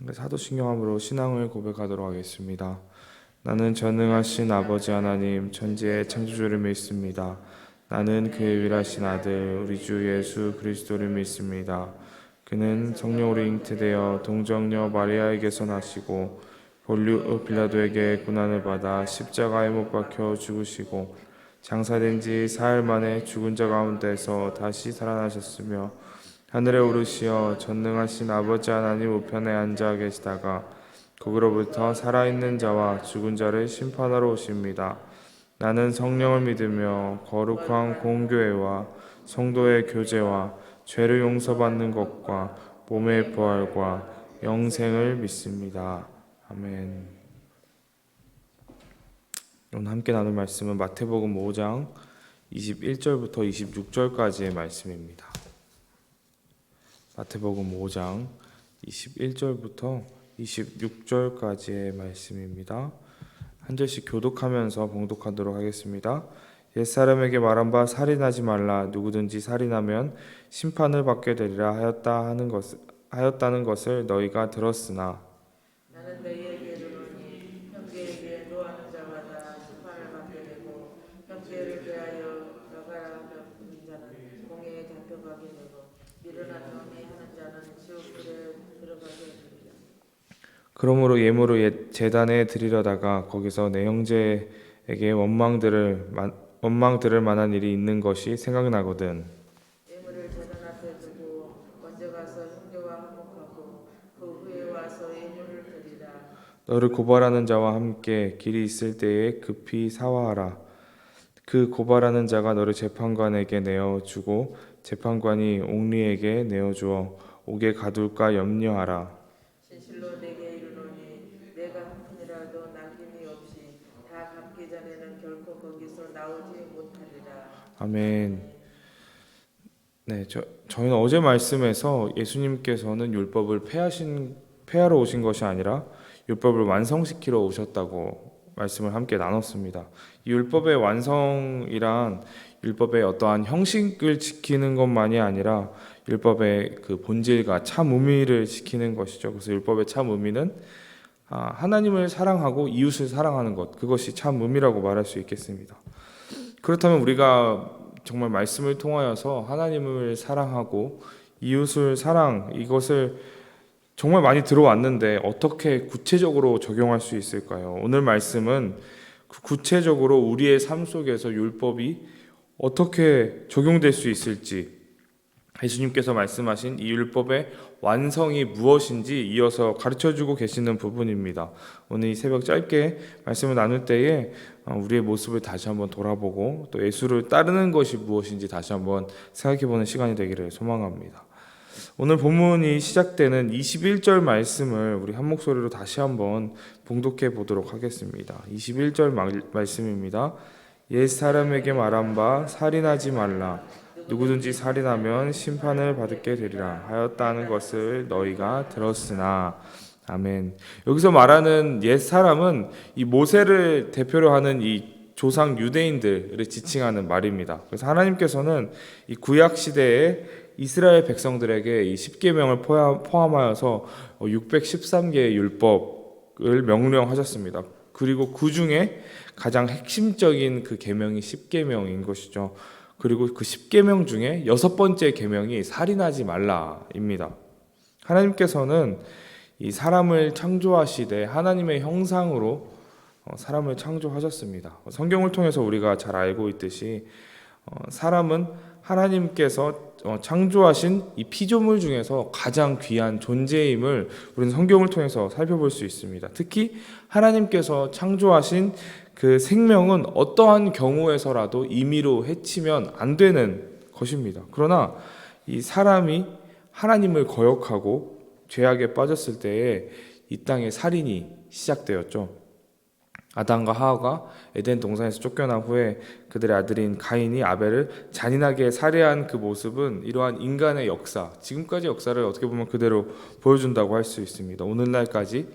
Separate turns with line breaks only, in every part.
사도신경함으로 신앙을 고백하도록 하겠습니다. 나는 전능하신 아버지 하나님 천지의 창조주를 믿습니다. 나는 그의 유일하신 아들 우리 주 예수 그리스도를 믿습니다. 그는 성령으로 잉태되어 동정녀 마리아에게서 나시고 본류 빌라도에게 고난을 받아 십자가에 못 박혀 죽으시고 장사된 지 사흘 만에 죽은 자 가운데서 다시 살아나셨으며 하늘에 오르시어 전능하신 아버지 하나님 우편에 앉아 계시다가 거기로부터 살아있는 자와 죽은 자를 심판하러 오십니다. 나는 성령을 믿으며 거룩한 공교회와 성도의 교제와 죄를 용서받는 것과 몸의 부활과 영생을 믿습니다. 아멘. 오늘 함께 나눌 말씀은 마태복음 5장 21절부터 26절까지의 말씀입니다. 마태복음 5장 21절부터 26절까지의 말씀입니다. 한 절씩 교독하면서 봉독하도록 하겠습니다. 옛사람에게 말한 바 살인하지 말라. 누구든지 살인하면 심판을 받게 되리라 하였다는 것을 너희가 들었으나
나는 너희에게 이르노니 형제에게 노하는 자마다 심판을 받게 되고 형제를 대하여 너가라하며 부린 자는 공회에 잡혀가게 되고 밀어나노니 하는 자는 지옥불에 들어가게 되리라.
그러므로 예물을 옛 제단에 드리려다가 거기서 내 형제에게 원망 들을 만한 일이 있는 것이 생각나거든.
예물을 제단 앞에 두고 먼저 가서 형제와 화목하고 그 후에 와서 예물을 드리라.
너를 고발하는 자와 함께 길이 있을 때에 급히 사화하라. 그 고발하는 자가 너를 재판관에게 내어주고 재판관이 옥리에게 내어주어 옥에 가둘까 염려하라.
진실로 내게 이르노니 내가 한 푼이라도 남김이 없이 다 갚기 전에는 결코 거기서 나오지 못하리라.
아멘. 저희는 어제 말씀에서 예수님께서는 율법을 폐하러 오신 것이 아니라 율법을 완성시키러 오셨다고 말씀을 함께 나눴습니다. 이 율법의 완성이란 율법의 어떠한 형식을 지키는 것만이 아니라 율법의 그 본질과 참 의미를 지키는 것이죠. 그래서 율법의 참 의미는 하나님을 사랑하고 이웃을 사랑하는 것, 그것이 참 의미라고 말할 수 있겠습니다. 그렇다면 우리가 정말 말씀을 통하여서 하나님을 사랑하고 이웃을 이것을 정말 많이 들어왔는데 어떻게 구체적으로 적용할 수 있을까요? 오늘 말씀은 구체적으로 우리의 삶 속에서 율법이 어떻게 적용될 수 있을지, 예수님께서 말씀하신 이 율법의 완성이 무엇인지 이어서 가르쳐주고 계시는 부분입니다. 오늘 이 새벽 짧게 말씀을 나눌 때에 우리의 모습을 다시 한번 돌아보고 또 예수를 따르는 것이 무엇인지 다시 한번 생각해보는 시간이 되기를 소망합니다. 오늘 본문이 시작되는 21절 말씀을 우리 한 목소리로 다시 한번 봉독해 보도록 하겠습니다. 21절 말씀입니다. 옛 사람에게 말한 바 살인하지 말라. 누구든지 살인하면 심판을 받게 되리라 하였다는 것을 너희가 들었으나. 아멘. 여기서 말하는 옛 사람은 이 모세를 대표로 하는 이 조상 유대인들을 지칭하는 말입니다. 그래서 하나님께서는 이 구약 시대에 이스라엘 백성들에게 이 십계명을 포함하여서 613개의 율법을 명령하셨습니다. 그리고 그 중에 가장 핵심적인 그 계명이 십계명인 것이죠. 그리고 그 십계명 중에 6번째 계명이 살인하지 말라입니다. 하나님께서는 이 사람을 창조하시되 하나님의 형상으로 사람을 창조하셨습니다. 성경을 통해서 우리가 잘 알고 있듯이 사람은 하나님께서 창조하신 이 피조물 중에서 가장 귀한 존재임을 우리는 성경을 통해서 살펴볼 수 있습니다. 특히 하나님께서 창조하신 그 생명은 어떠한 경우에서라도 임의로 해치면 안 되는 것입니다. 그러나 이 사람이 하나님을 거역하고 죄악에 빠졌을 때에 이 땅에 살인이 시작되었죠. 아담과 하와가 에덴 동산에서 쫓겨난 후에 그들의 아들인 가인이 아벨을 잔인하게 살해한 그 모습은 이러한 인간의 역사, 지금까지 역사를 어떻게 보면 그대로 보여준다고 할 수 있습니다. 오늘날까지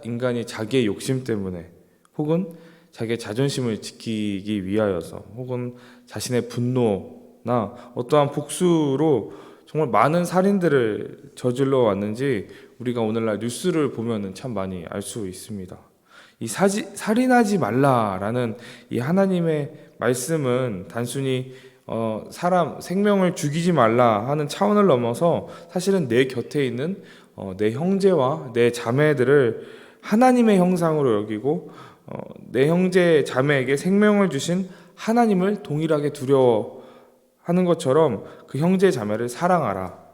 인간이 자기의 욕심 때문에 혹은 자기의 자존심을 지키기 위하여서 혹은 자신의 분노나 어떠한 복수로 정말 많은 살인들을 저질러 왔는지 우리가 오늘날 뉴스를 보면은 참 많이 알 수 있습니다. 이 살인하지 말라라는 이 하나님의 말씀은 단순히 사람 생명을 죽이지 말라 하는 차원을 넘어서 사실은 내 곁에 있는 내 형제와 내 자매들을 하나님의 형상으로 여기고 내 형제 자매에게 생명을 주신 하나님을 동일하게 두려워하는 것처럼 그 형제 자매를 사랑하라.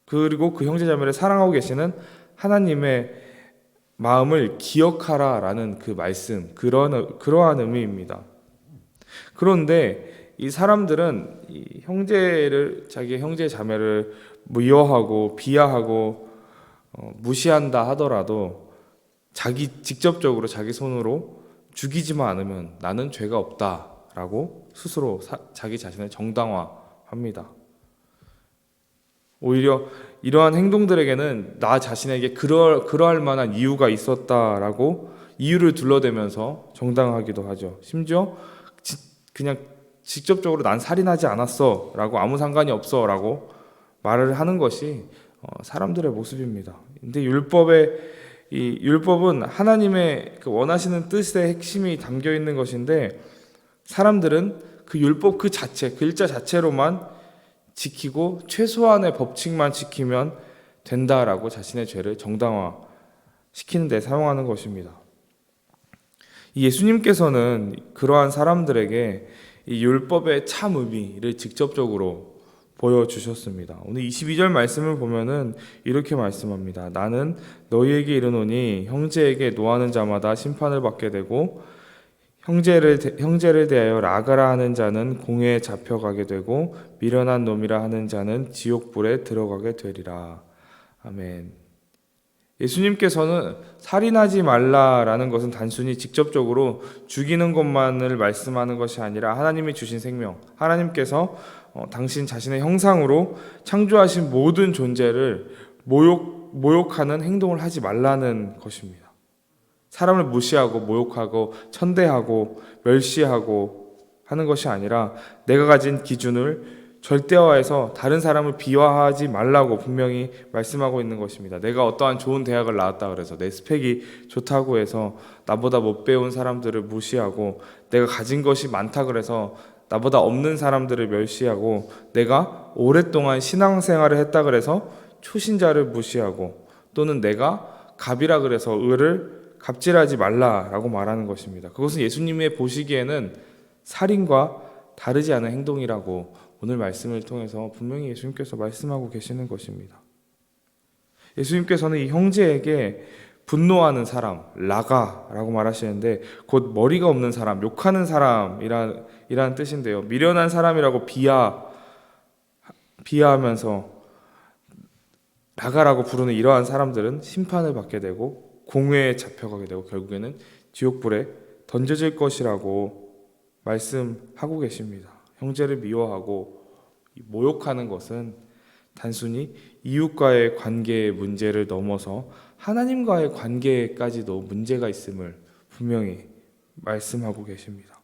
그리고 그 형제 자매를 사랑하고 계시는 하나님의 마음을 기억하라라는 그 말씀, 그러한 의미입니다. 그런데 이 사람들은 이 자기 형제 자매를 미워하고 비하하고 무시한다 하더라도 직접적으로 자기 손으로 죽이지만 않으면 나는 죄가 없다라고 스스로 자기 자신을 정당화합니다. 오히려 이러한 행동들에게는 나 자신에게 그러할 만한 이유가 있었다라고 이유를 둘러대면서 정당하기도 하죠. 심지어 그냥 직접적으로 난 살인하지 않았어 라고 아무 상관이 없어 라고 말을 하는 것이 사람들의 모습입니다. 근데 율법은 하나님의 그 원하시는 뜻의 핵심이 담겨 있는 것인데 사람들은 그 율법 그 글자 자체로만 지키고 최소한의 법칙만 지키면 된다라고 자신의 죄를 정당화시키는 데 사용하는 것입니다. 예수님께서는 그러한 사람들에게 이 율법의 참 의미를 직접적으로 보여주셨습니다. 오늘 22절 말씀을 보면은 이렇게 말씀합니다. 나는 너희에게 이르노니 형제에게 노하는 자마다 심판을 받게 되고 형제를 대하여 라가라 하는 자는 공회에 잡혀가게 되고 미련한 놈이라 하는 자는 지옥불에 들어가게 되리라. 아멘. 예수님께서는 살인하지 말라라는 것은 단순히 직접적으로 죽이는 것만을 말씀하는 것이 아니라 하나님이 주신 생명, 하나님께서 당신 자신의 형상으로 창조하신 모든 존재를 모욕하는 행동을 하지 말라는 것입니다. 사람을 무시하고 모욕하고 천대하고 멸시하고 하는 것이 아니라 내가 가진 기준을 절대화해서 다른 사람을 비하하지 말라고 분명히 말씀하고 있는 것입니다. 내가 어떠한 좋은 대학을 나왔다 그래서 내 스펙이 좋다고 해서 나보다 못 배운 사람들을 무시하고 내가 가진 것이 많다 그래서 나보다 없는 사람들을 멸시하고 내가 오랫동안 신앙생활을 했다 그래서 초신자를 무시하고 또는 내가 갑이라 그래서 을을 갑질하지 말라라고 말하는 것입니다. 그것은 예수님의 보시기에는 살인과 다르지 않은 행동이라고 오늘 말씀을 통해서 분명히 예수님께서 말씀하고 계시는 것입니다. 예수님께서는 이 형제에게 분노하는 사람, 라가라고 말하시는데 곧 머리가 없는 사람, 욕하는 사람이라는 뜻인데요. 미련한 사람이라고 비하하면서 라가라고 부르는 이러한 사람들은 심판을 받게 되고 공회에 잡혀가게 되고 결국에는 지옥불에 던져질 것이라고 말씀하고 계십니다. 형제를 미워하고 모욕하는 것은 단순히 이웃과의 관계의 문제를 넘어서 하나님과의 관계까지도 문제가 있음을 분명히 말씀하고 계십니다.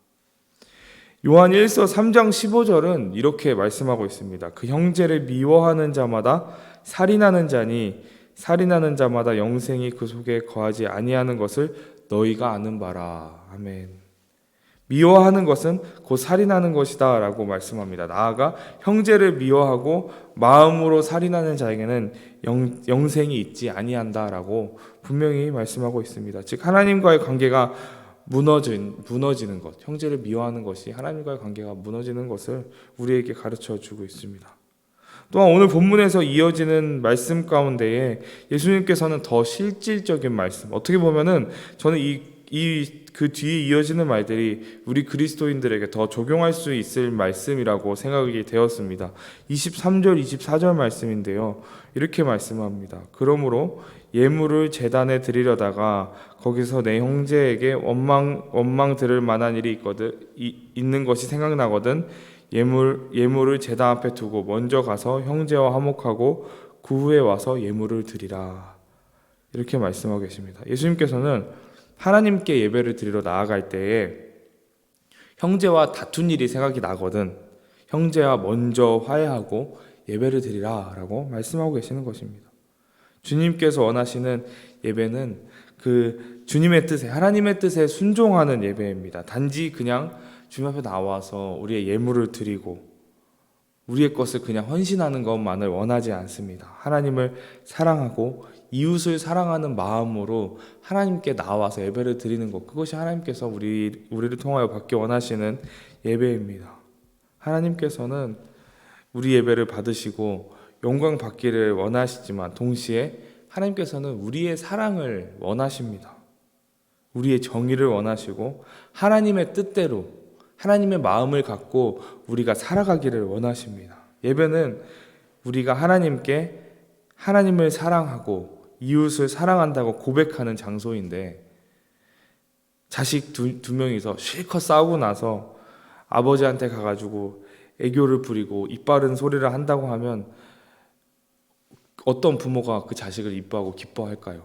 요한 1서 3장 15절은 이렇게 말씀하고 있습니다. 그 형제를 미워하는 자마다 살인하는 자니 살인하는 자마다 영생이 그 속에 거하지 아니하는 것을 너희가 아는 바라. 아멘. 미워하는 것은 곧 살인하는 것이다 라고 말씀합니다. 나아가 형제를 미워하고 마음으로 살인하는 자에게는 영생이 있지 아니한다 라고 분명히 말씀하고 있습니다. 즉 하나님과의 관계가 무너지는 것, 형제를 미워하는 것이 하나님과의 관계가 무너지는 것을 우리에게 가르쳐 주고 있습니다. 또한 오늘 본문에서 이어지는 말씀 가운데에 예수님께서는 더 실질적인 말씀, 어떻게 보면은 저는 그 뒤에 이어지는 말들이 우리 그리스도인들에게 더 적용할 수 있을 말씀이라고 생각이 되었습니다. 23절, 24절 말씀인데요. 이렇게 말씀합니다. 그러므로 예물을 제단에 드리려다가 거기서 내 형제에게 원망 들을 만한 일이 있는 것이 생각나거든 예물을 제단 앞에 두고 먼저 가서 형제와 화목하고 그 후에 와서 예물을 드리라. 이렇게 말씀하고 계십니다. 예수님께서는 하나님께 예배를 드리러 나아갈 때에 형제와 다툰 일이 생각이 나거든 형제와 먼저 화해하고 예배를 드리라 라고 말씀하고 계시는 것입니다. 주님께서 원하시는 예배는 그 주님의 뜻에, 하나님의 뜻에 순종하는 예배입니다. 단지 그냥 주님 앞에 나와서 우리의 예물을 드리고 우리의 것을 그냥 헌신하는 것만을 원하지 않습니다. 하나님을 사랑하고 이웃을 사랑하는 마음으로 하나님께 나와서 예배를 드리는 것, 그것이 하나님께서 우리를 통하여 받기 원하시는 예배입니다. 하나님께서는 우리 예배를 받으시고 영광 받기를 원하시지만 동시에 하나님께서는 우리의 사랑을 원하십니다. 우리의 정의를 원하시고 하나님의 뜻대로 하나님의 마음을 갖고 우리가 살아가기를 원하십니다. 예배는 우리가 하나님을 사랑하고 이웃을 사랑한다고 고백하는 장소인데, 자식 두 명이서 실컷 싸우고 나서 아버지한테 가가지고 애교를 부리고 이빠른 소리를 한다고 하면 어떤 부모가 그 자식을 이뻐하고 기뻐할까요?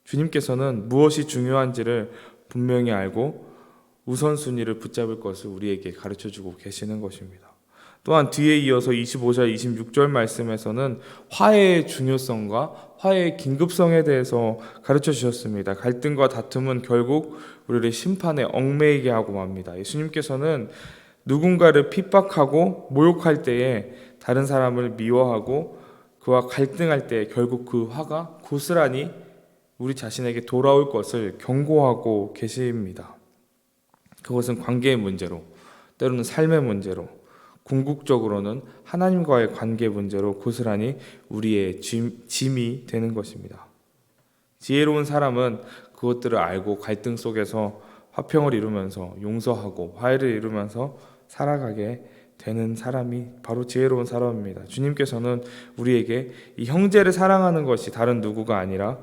주님께서는 무엇이 중요한지를 분명히 알고 우선순위를 붙잡을 것을 우리에게 가르쳐주고 계시는 것입니다. 또한 뒤에 이어서 25절, 26절 말씀에서는 화해의 중요성과 화해의 긴급성에 대해서 가르쳐 주셨습니다. 갈등과 다툼은 결국 우리를 심판에 얽매이게 하고 맙니다. 예수님께서는 누군가를 핍박하고 모욕할 때에 다른 사람을 미워하고 그와 갈등할 때 결국 그 화가 고스란히 우리 자신에게 돌아올 것을 경고하고 계십니다. 그것은 관계의 문제로, 때로는 삶의 문제로, 궁극적으로는 하나님과의 관계 문제로 고스란히 우리의 짐이 되는 것입니다. 지혜로운 사람은 그것들을 알고 갈등 속에서 화평을 이루면서 용서하고 화해를 이루면서 살아가게 되는 사람이 바로 지혜로운 사람입니다. 주님께서는 우리에게 이 형제를 사랑하는 것이 다른 누구가 아니라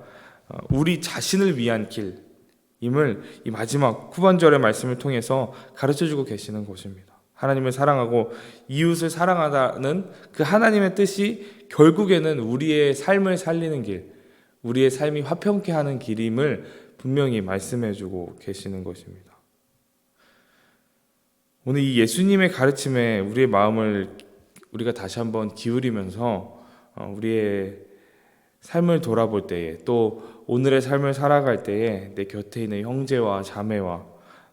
우리 자신을 위한 길임을 이 마지막 후반절의 말씀을 통해서 가르쳐주고 계시는 것입니다. 하나님을 사랑하고 이웃을 사랑하다는 그 하나님의 뜻이 결국에는 우리의 삶을 살리는 길, 우리의 삶이 화평케 하는 길임을 분명히 말씀해주고 계시는 것입니다. 오늘 이 예수님의 가르침에 우리의 마음을 우리가 다시 한번 기울이면서 우리의 삶을 돌아볼 때에, 또 오늘의 삶을 살아갈 때에 내 곁에 있는 형제와 자매와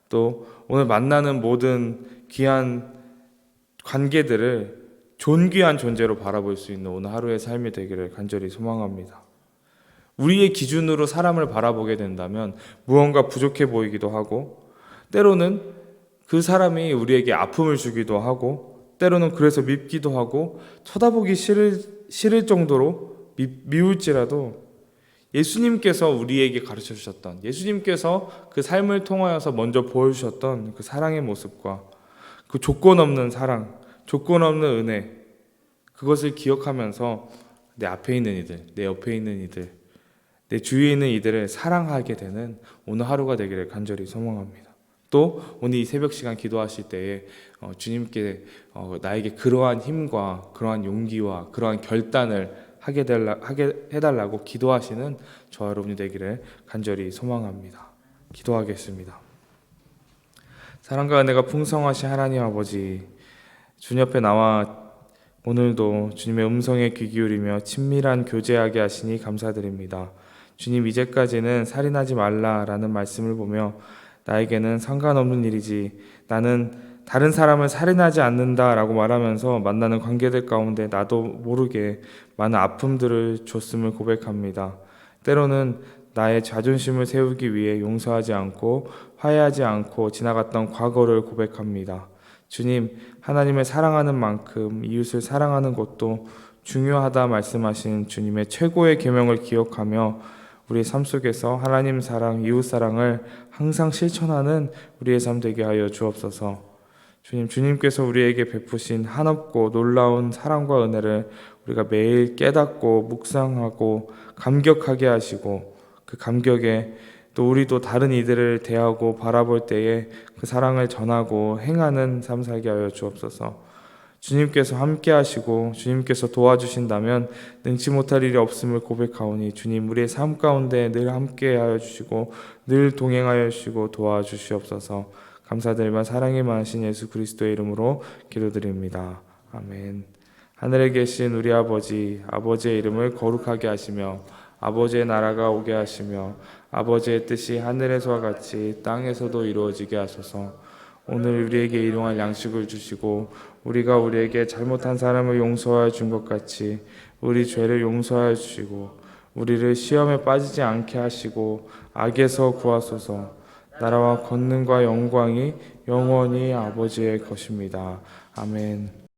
또 오늘 만나는 모든 귀한 관계들을 존귀한 존재로 바라볼 수 있는 오늘 하루의 삶이 되기를 간절히 소망합니다. 우리의 기준으로 사람을 바라보게 된다면 무언가 부족해 보이기도 하고, 때로는 그 사람이 우리에게 아픔을 주기도 하고, 때로는 그래서 밉기도 하고, 쳐다보기 싫을 정도로 미울지라도 예수님께서 우리에게 가르쳐 주셨던, 예수님께서 그 삶을 통하여서 먼저 보여주셨던 그 사랑의 모습과 그 조건 없는 사랑, 조건 없는 은혜, 그것을 기억하면서 내 앞에 있는 이들, 내 옆에 있는 이들, 내 주위에 있는 이들을 사랑하게 되는 오늘 하루가 되기를 간절히 소망합니다. 또 오늘 이 새벽 시간 기도하실 때에 주님께 나에게 그러한 힘과 그러한 용기와 그러한 결단을 하게 해달라고 기도하시는 저와 여러분이 되기를 간절히 소망합니다. 기도하겠습니다. 사랑과 은혜가 풍성하신 하나님 아버지, 주님 옆에 나와 오늘도 주님의 음성에 귀 기울이며 친밀한 교제하게 하시니 감사드립니다. 주님, 이제까지는 살인하지 말라라는 말씀을 보며 나에게는 상관없는 일이지, 나는 다른 사람을 살인하지 않는다라고 말하면서 만나는 관계들 가운데 나도 모르게 많은 아픔들을 줬음을 고백합니다. 때로는 나의 자존심을 세우기 위해 용서하지 않고 화해하지 않고 지나갔던 과거를 고백합니다. 주님, 하나님을 사랑하는 만큼 이웃을 사랑하는 것도 중요하다 말씀하신 주님의 최고의 계명을 기억하며 우리의 삶 속에서 하나님 사랑, 이웃 사랑을 항상 실천하는 우리의 삶 되게 하여 주옵소서. 주님께서 우리에게 베푸신 한없고 놀라운 사랑과 은혜를 우리가 매일 깨닫고 묵상하고 감격하게 하시고, 그 감격에 또 우리도 다른 이들을 대하고 바라볼 때에 그 사랑을 전하고 행하는 삶 살게 하여 주옵소서. 주님께서 함께 하시고 주님께서 도와주신다면 능치 못할 일이 없음을 고백하오니, 주님, 우리의 삶 가운데 늘 함께 하여 주시고 늘 동행하여 주시고 도와주시옵소서. 감사드리며 사랑이 많으신 예수 그리스도의 이름으로 기도드립니다. 아멘. 하늘에 계신 우리 아버지, 아버지의 이름을 거룩하게 하시며 아버지의 나라가 오게 하시며 아버지의 뜻이 하늘에서와 같이 땅에서도 이루어지게 하소서. 오늘 우리에게 일용할 양식을 주시고 우리가 우리에게 잘못한 사람을 용서하여 준 것 같이 우리 죄를 용서하여 주시고 우리를 시험에 빠지지 않게 하시고 악에서 구하소서. 나라와 권능과 영광이 영원히 아버지의 것입니다. 아멘.